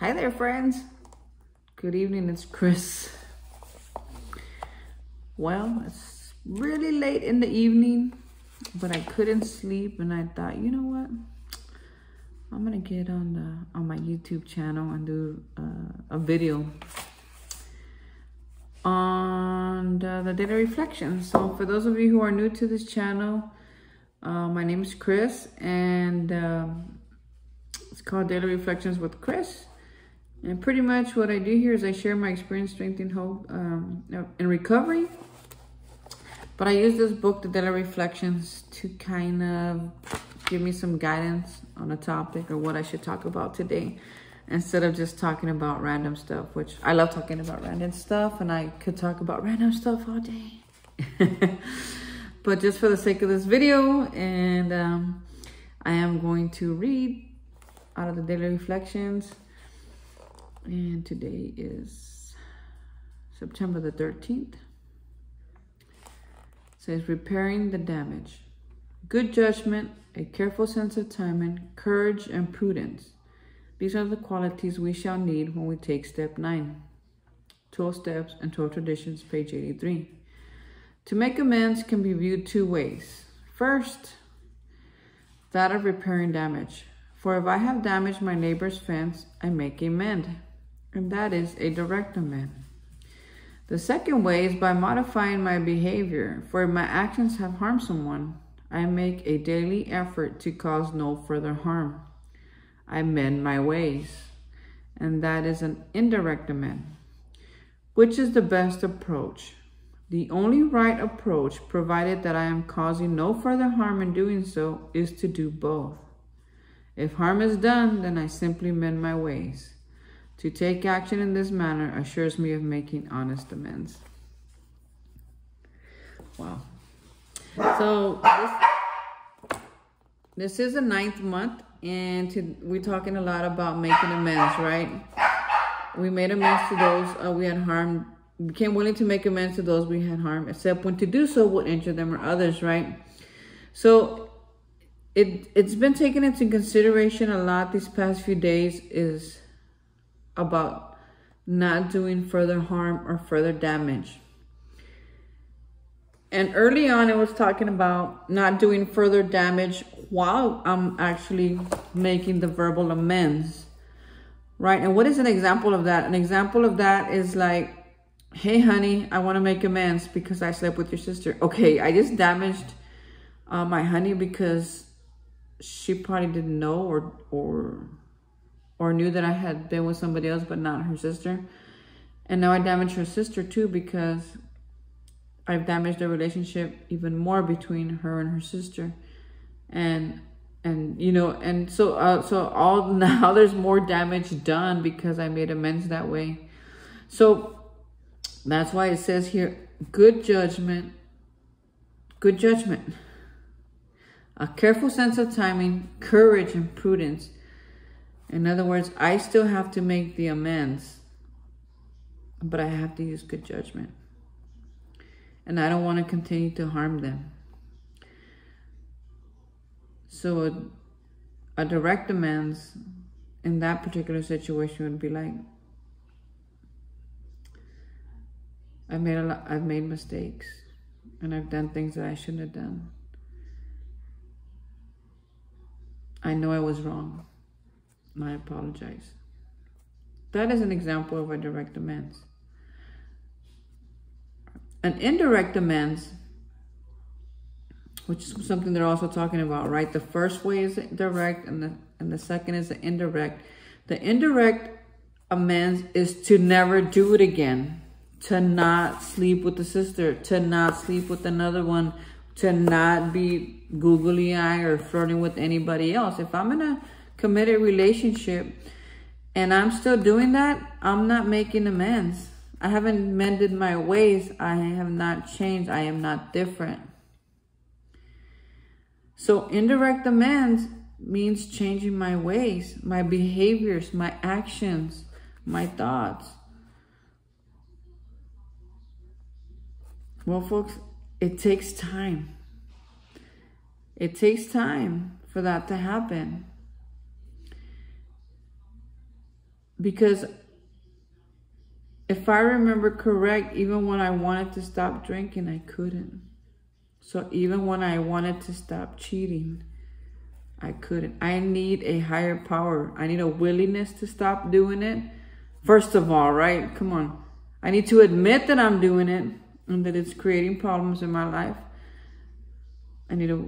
Hi there, friends. Good evening, it's Chris. Well, it's really late in the evening, but I couldn't sleep and I thought, you know what? I'm gonna get on my YouTube channel and do a video on the daily reflections. So for those of you who are new to this channel, my name is Chris, and it's called Daily Reflections with Chris. And pretty much what I do here is I share my experience, strength, and hope in recovery. But I use this book, The Daily Reflections, to kind of give me some guidance on a topic or what I should talk about today, instead of just talking about random stuff, which I love talking about random stuff, and I could talk about random stuff all day. But just for the sake of this video, and I am going to read out of the Daily Reflections. And today is September the 13th. It says, repairing the damage. Good judgment, a careful sense of timing, courage, and prudence. These are the qualities we shall need when we take step 9. 12 Steps and 12 Traditions, page 83. To make amends can be viewed two ways. First, that of repairing damage. For if I have damaged my neighbor's fence, I make amend. And that is a direct amend. The second way is by modifying my behavior. For if my actions have harmed someone, I make a daily effort to cause no further harm. I mend my ways. And that is an indirect amend. Which is the best approach? The only right approach, provided that I am causing no further harm in doing so, is to do both. If harm is done, then I simply mend my ways. To take action in this manner assures me of making honest amends. Wow. So this is the 9th month, and we're talking a lot about making amends, right? We made amends to those we had harmed, became willing to make amends to those we had harmed, except when to do so would injure them or others, right? So it's been taken into consideration a lot these past few days is about not doing further harm or further damage. And early on, it was talking about not doing further damage while I'm actually making the verbal amends, right? And what is an example of that? An example of that is like, hey, honey, I want to make amends because I slept with your sister. Okay, I just damaged my honey because she probably didn't know or knew that I had been with somebody else, but not her sister. And now I damaged her sister too, because I've damaged the relationship even more between her and her sister. And you know, and so all now there's more damage done because I made amends that way. So that's why it says here, good judgment, a careful sense of timing, courage, and prudence. In other words, I still have to make the amends, but I have to use good judgment. And I don't want to continue to harm them. So a direct amends in that particular situation would be like, I've made mistakes, and I've done things that I shouldn't have done. I know I was wrong, and I apologize. That is an example of a direct amends. An indirect amends, which is something they're also talking about, right? The first way is direct, and the second is the indirect. The indirect amends is to never do it again, to not sleep with the sister, to not sleep with another one, to not be googly eye or flirting with anybody else. If I'm in a committed relationship and I'm still doing that, I'm not making amends. I haven't mended my ways. I have not changed. I am not different. So indirect amends means changing my ways, my behaviors, my actions, my thoughts. Well, folks, it takes time. It takes time for that to happen. because if I remember correct, even when I wanted to stop drinking, I couldn't. So even when I wanted to stop cheating, I couldn't. I need a higher power. I need a willingness to stop doing it. First of all, right? Come on. I need to admit that I'm doing it and that it's creating problems in my life. I need a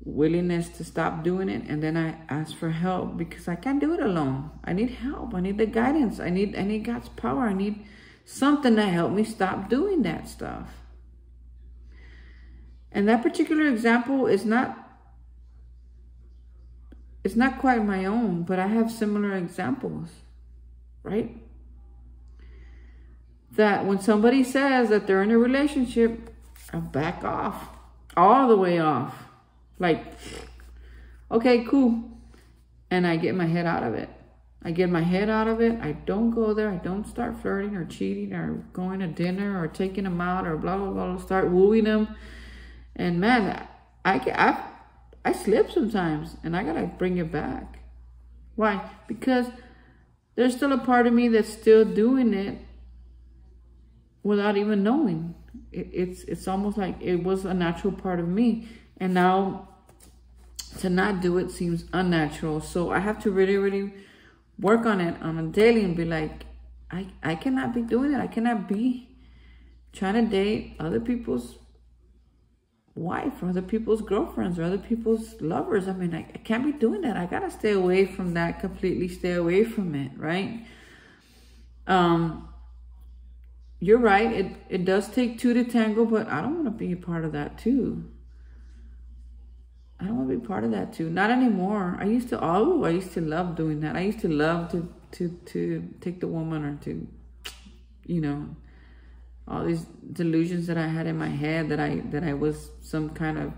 willingness to stop doing it, and then I ask for help because I can't do it alone. I need help. I need the guidance. I need God's power. I need something to help me stop doing that stuff. And that particular example is not quite my own, but I have similar examples, right? That when somebody says that they're in a relationship, I back off, all the way off. Like, okay, cool. And I get my head out of it. I don't go there. I don't start flirting or cheating or going to dinner or taking them out or blah, blah, blah. Start wooing them. And man, I slip sometimes and I got to bring it back. Why? Because there's still a part of me that's still doing it without even knowing. It's almost like it was a natural part of me. And now to not do it seems unnatural. So I have to really, really work on it on a daily and be like, I cannot be doing it. I cannot be trying to date other people's wife or other people's girlfriends or other people's lovers. I mean, I can't be doing that. I got to stay away from that, completely stay away from it, right? You're right. It does take two to tango, but I don't want to be a part of that too. I don't want to be part of that too. Not anymore. I used to love doing that. I used to love to take the woman or to, you know, all these delusions that I had in my head that I was some kind of,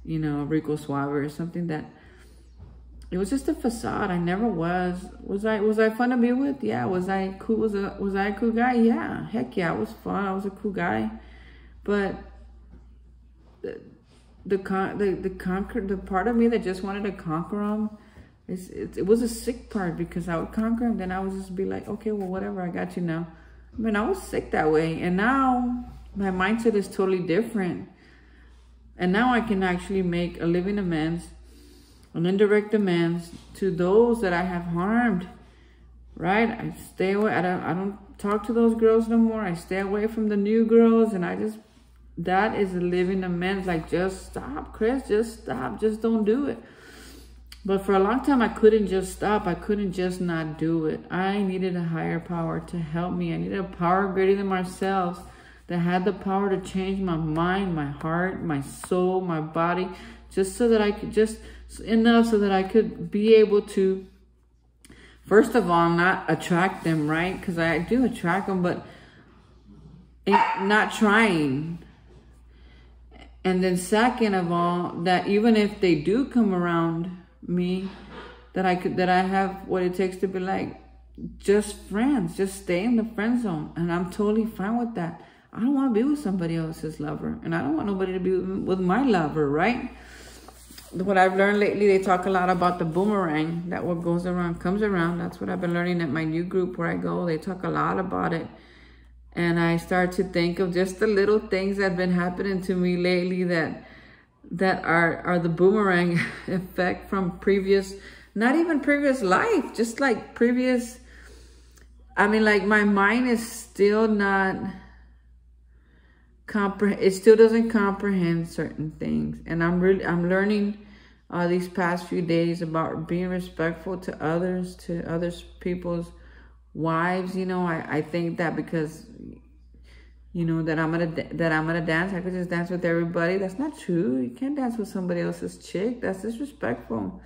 you know, Rico Suave or something. That it was just a facade. I never was. Was I fun to be with? Yeah. Was I cool? Was I a cool guy? Yeah. Heck yeah, I was fun. I was a cool guy. But the part of me that just wanted to conquer him, it was a sick part, because I would conquer him, then I would just be like, okay, well, whatever, I got you now. I mean, I was sick that way, and now my mindset is totally different. And now I can actually make a living amends, an indirect amends to those that I have harmed, right? I stay away. I don't talk to those girls no more. I stay away from the new girls, and that is a living amends. Like, just stop, Chris, just stop, just don't do it. But for a long time, I couldn't just stop. I couldn't just not do it. I needed a higher power to help me. I needed a power greater than myself that had the power to change my mind, my heart, my soul, my body, just so that I could, just enough so that I could be able to, first of all, not attract them, right? Because I do attract them, but not trying. And then second of all, that even if they do come around me, that I have what it takes to be like, just friends, just stay in the friend zone. And I'm totally fine with that. I don't want to be with somebody else's lover, and I don't want nobody to be with my lover, right? What I've learned lately, they talk a lot about the boomerang, that what goes around comes around. That's what I've been learning at my new group where I go. They talk a lot about it. And I start to think of just the little things that have been happening to me lately that are the boomerang effect from previous, not even previous life, just like previous. I mean, like, my mind is still not it still doesn't comprehend certain things. And I'm learning these past few days about being respectful to others people's wives. You know, I think that because, you know, that I'm gonna dance, I could just dance with everybody. That's not true. You can't dance with somebody else's chick. That's disrespectful.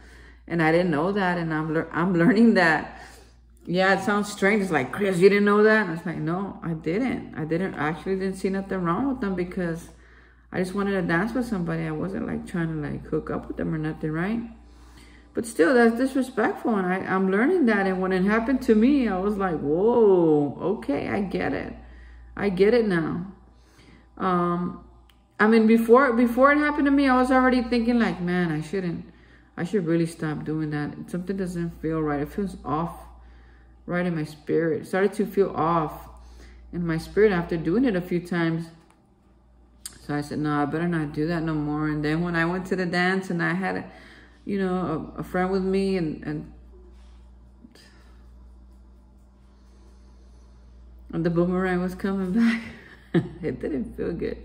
And I didn't know that, and I'm learning that. Yeah, it sounds strange. It's like, Chris, you didn't know that? And it's like, no, I didn't. I actually didn't see nothing wrong with them, because I just wanted to dance with somebody. I wasn't like trying to like hook up with them or nothing, right? But still, that's disrespectful, and I'm learning that. And when it happened to me, I was like, whoa, okay, I get it. I get it now. I mean, before it happened to me, I was already thinking like, man, I should really stop doing that. Something doesn't feel right. It feels off. right in my spirit. It started to feel off in my spirit after doing it a few times. So I said, no, I better not do that no more. And then when I went to the dance and I had, a friend with me and the boomerang was coming back, it didn't feel good.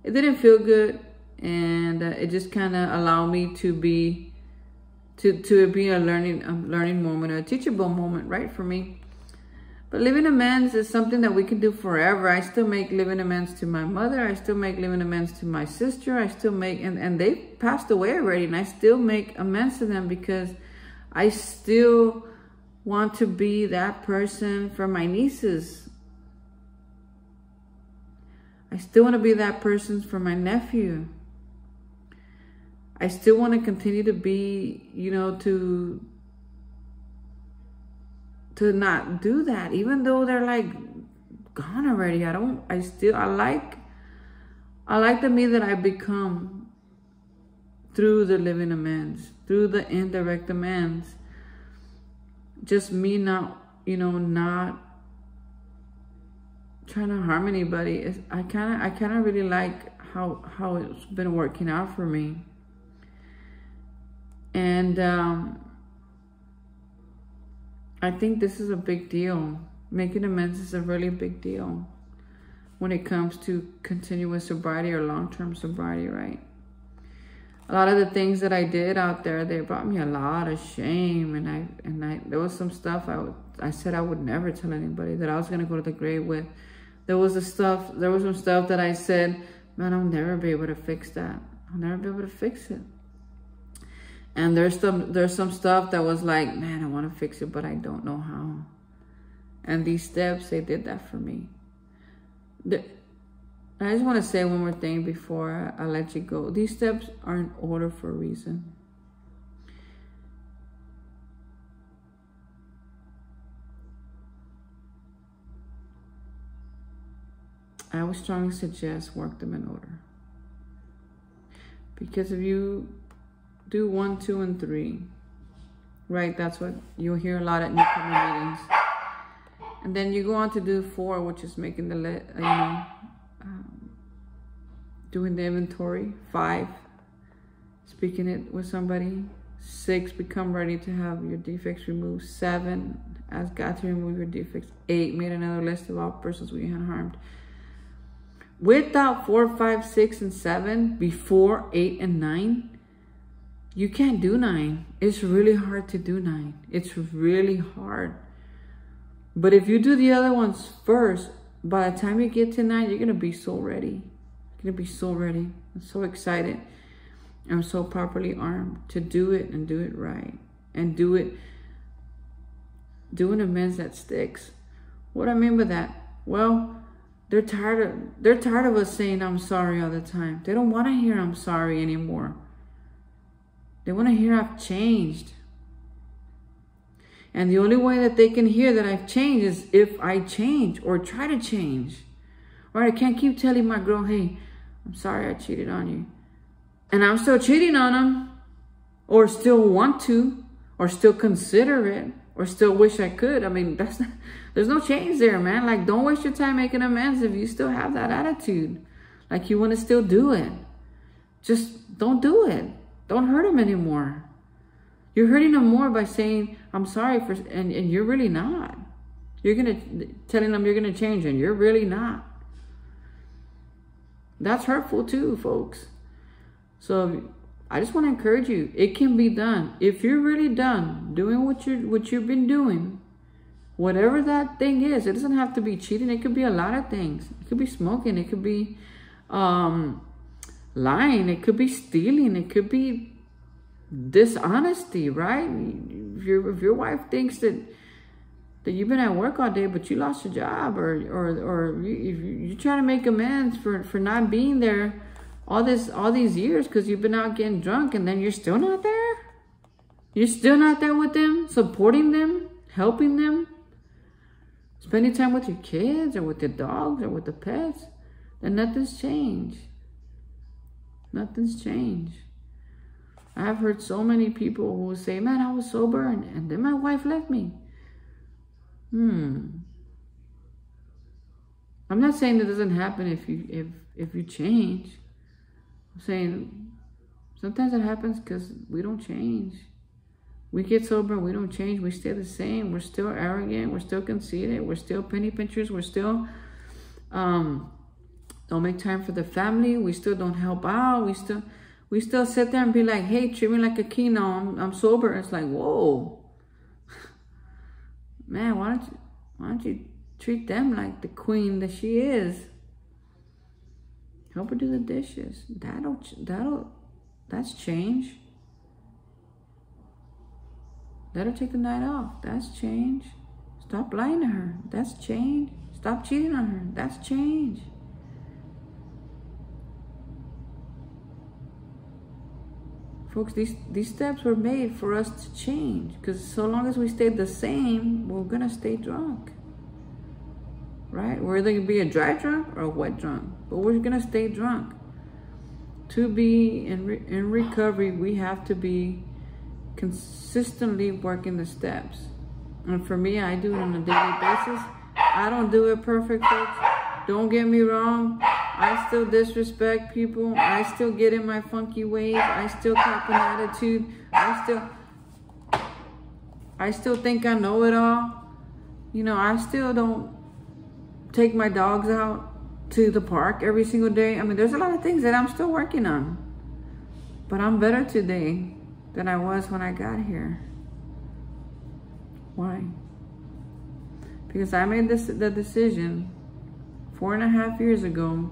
It didn't feel good. And it just kind of allowed me to be a learning moment, a teachable moment, right, for me. But living amends is something that we can do forever. I still make living amends to my mother. I still make living amends to my sister. I still make, and they passed away already, and I still make amends to them because I still want to be that person for my nieces. I still want to be that person for my nephew. I still want to continue to be, to not do that, even though they're like gone already. I like the me that I become through the living amends, through the indirect amends. Just me not trying to harm anybody. I kind of really like how it's been working out for me. And I think this is a big deal. Making amends is a really big deal when it comes to continuous sobriety or long-term sobriety, right? A lot of the things that I did out there, they brought me a lot of shame, and there was some stuff I said I would never tell anybody, that I was gonna go to the grave with. There was some stuff that I said, man, I'll never be able to fix that. I'll never be able to fix it. And there's some stuff that was like, man, I want to fix it, but I don't know how. And these steps, they did that for me. I just want to say one more thing before I let you go. These steps are in order for a reason. I would strongly suggest work them in order. Because if you do 1, 2, and 3, right? That's what you'll hear a lot at newcomer meetings. And then you go on to do 4, which is making the, doing the inventory. 5, speaking it with somebody. 6, become ready to have your defects removed. 7, ask God to remove your defects. 8, made another list of all persons we had harmed. Without 4, 5, 6, and 7, before 8 and 9, you can't do 9. It's really hard to do 9. It's really hard. But if you do the other ones first, by the time you get to 9, you're going to be so ready. You're going to be so ready. I'm so excited. I'm so properly armed to do it and do it right. And do an amends that sticks. What I mean by that? Well, they're tired of us saying I'm sorry all the time. They don't want to hear I'm sorry anymore. They want to hear I've changed. And the only way that they can hear that I've changed is if I change or try to change. Right? I can't keep telling my girl, hey, I'm sorry I cheated on you. And I'm still cheating on them. Or still want to. Or still consider it. Or still wish I could. I mean, there's no change there, man. Like, don't waste your time making amends if you still have that attitude. Like, you want to still do it. Just don't do it. Don't hurt them anymore. You're hurting them more by saying, I'm sorry for, and you're really not. Telling them you're going to change, and you're really not. That's hurtful too, folks. So I just want to encourage you. It can be done. If you're really done doing what you've been doing, whatever that thing is, it doesn't have to be cheating. It could be a lot of things. It could be smoking. It could be lying, it could be stealing, it could be dishonesty, right? If your wife thinks that you've been at work all day but you lost your job, or you're trying to make amends for not being there all these years because you've been out getting drunk, and then you're still not there. You're still not there with them, supporting them, helping them, spending time with your kids or with your dogs or with the pets. Then nothing's changed. Nothing's changed. I've heard so many people who say, man, I was sober and then my wife left me. I'm not saying it doesn't happen if you change. I'm saying sometimes it happens because we don't change. We get sober, we don't change, we stay the same. We're still arrogant, we're still conceited, we're still penny pinchers, we're still don't make time for the family, we still don't help out, we still sit there and be like, hey, treat me like a king now, I'm sober. It's like, whoa. Man, why don't you treat them like the queen that she is? Help her do the dishes. That's change. Let her take the night off. That's change. Stop lying to her. That's change. Stop cheating on her. That's change. Folks, these steps were made for us to change. Because so long as we stay the same, we're going to stay drunk. Right? We're either going to be a dry drunk or a wet drunk. But we're going to stay drunk. To be in recovery, we have to be consistently working the steps. And for me, I do it on a daily basis. I don't do it perfect, folks. Don't get me wrong. I still disrespect people. I still get in my funky ways. I still cop an attitude. I still think I know it all. You know, I still don't take my dogs out to the park every single day. I mean, there's a lot of things that I'm still working on. But I'm better today than I was when I got here. Why? Because I made the decision 4.5 years ago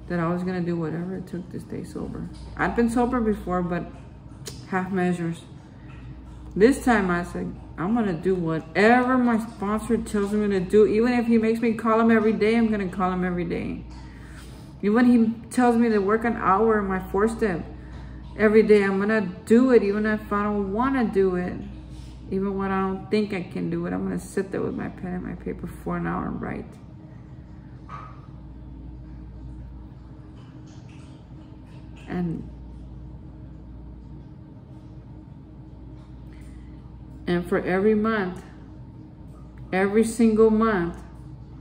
that I was going to do whatever it took to stay sober. I'd been sober before, but half measures. This time I said, I'm going to do whatever my sponsor tells me to do. Even if he makes me call him every day, I'm going to call him every day. Even when he tells me to work an hour in my 4-step every day, I'm going to do it even if I don't want to do it. Even when I don't think I can do it, I'm going to sit there with my pen and my paper for an hour and write. And for every month, every single month,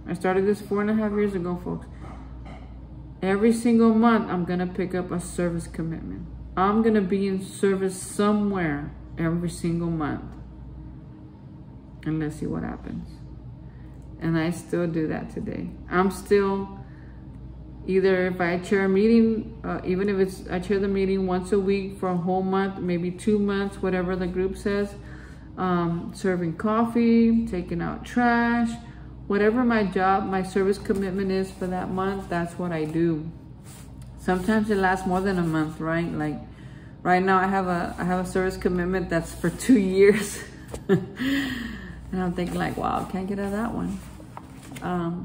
I started this 4.5 years ago, folks. Every single month, I'm going to pick up a service commitment. I'm going to be in service somewhere every single month. And let's see what happens. And I still do that today. I'm still, either if I chair a meeting, even if I chair the meeting once a week for a whole month, maybe 2 months, whatever the group says, serving coffee, taking out trash, whatever my job, my service commitment is for that month, that's what I do. Sometimes it lasts more than a month, right? Like right now I have a service commitment that's for 2 years. And I'm thinking like, wow, can't get out of that one.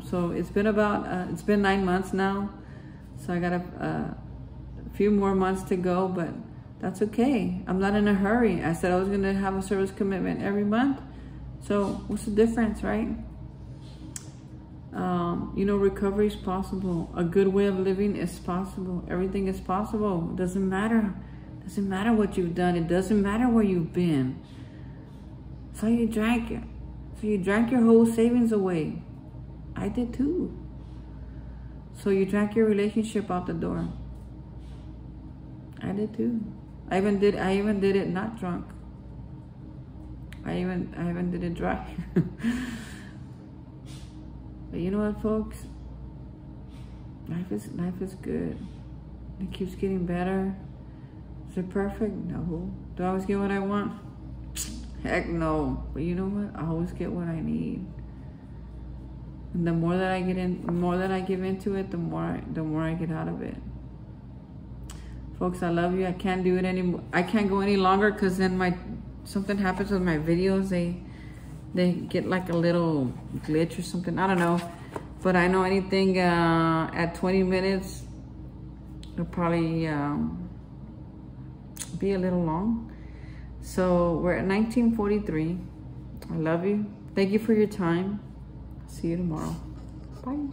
So it's been it's been 9 months now. So I got a few more months to go, but that's okay. I'm not in a hurry. I said I was going to have a service commitment every month. So what's the difference, right? You know, recovery is possible. A good way of living is possible. Everything is possible. It doesn't matter. It doesn't matter what you've done. It doesn't matter where you've been. So you drank it. So you drank your whole savings away. I did too. So you drank your relationship out the door. I did too. I even did it not drunk. I even did it dry. But you know what, folks? Life is good. It keeps getting better. Is it perfect? No. Do I always get what I want? Heck no. But you know what? I always get what I need. And the more that I give into it, the more I get out of it. Folks, I love you. I can't do it anymore. I can't go any longer because then something happens with my videos. They get like a little glitch or something. I don't know. But I know anything at 20 minutes, it'll probably be a little long. So we're at 19:43. I love you. Thank you for your time. See you tomorrow. Bye.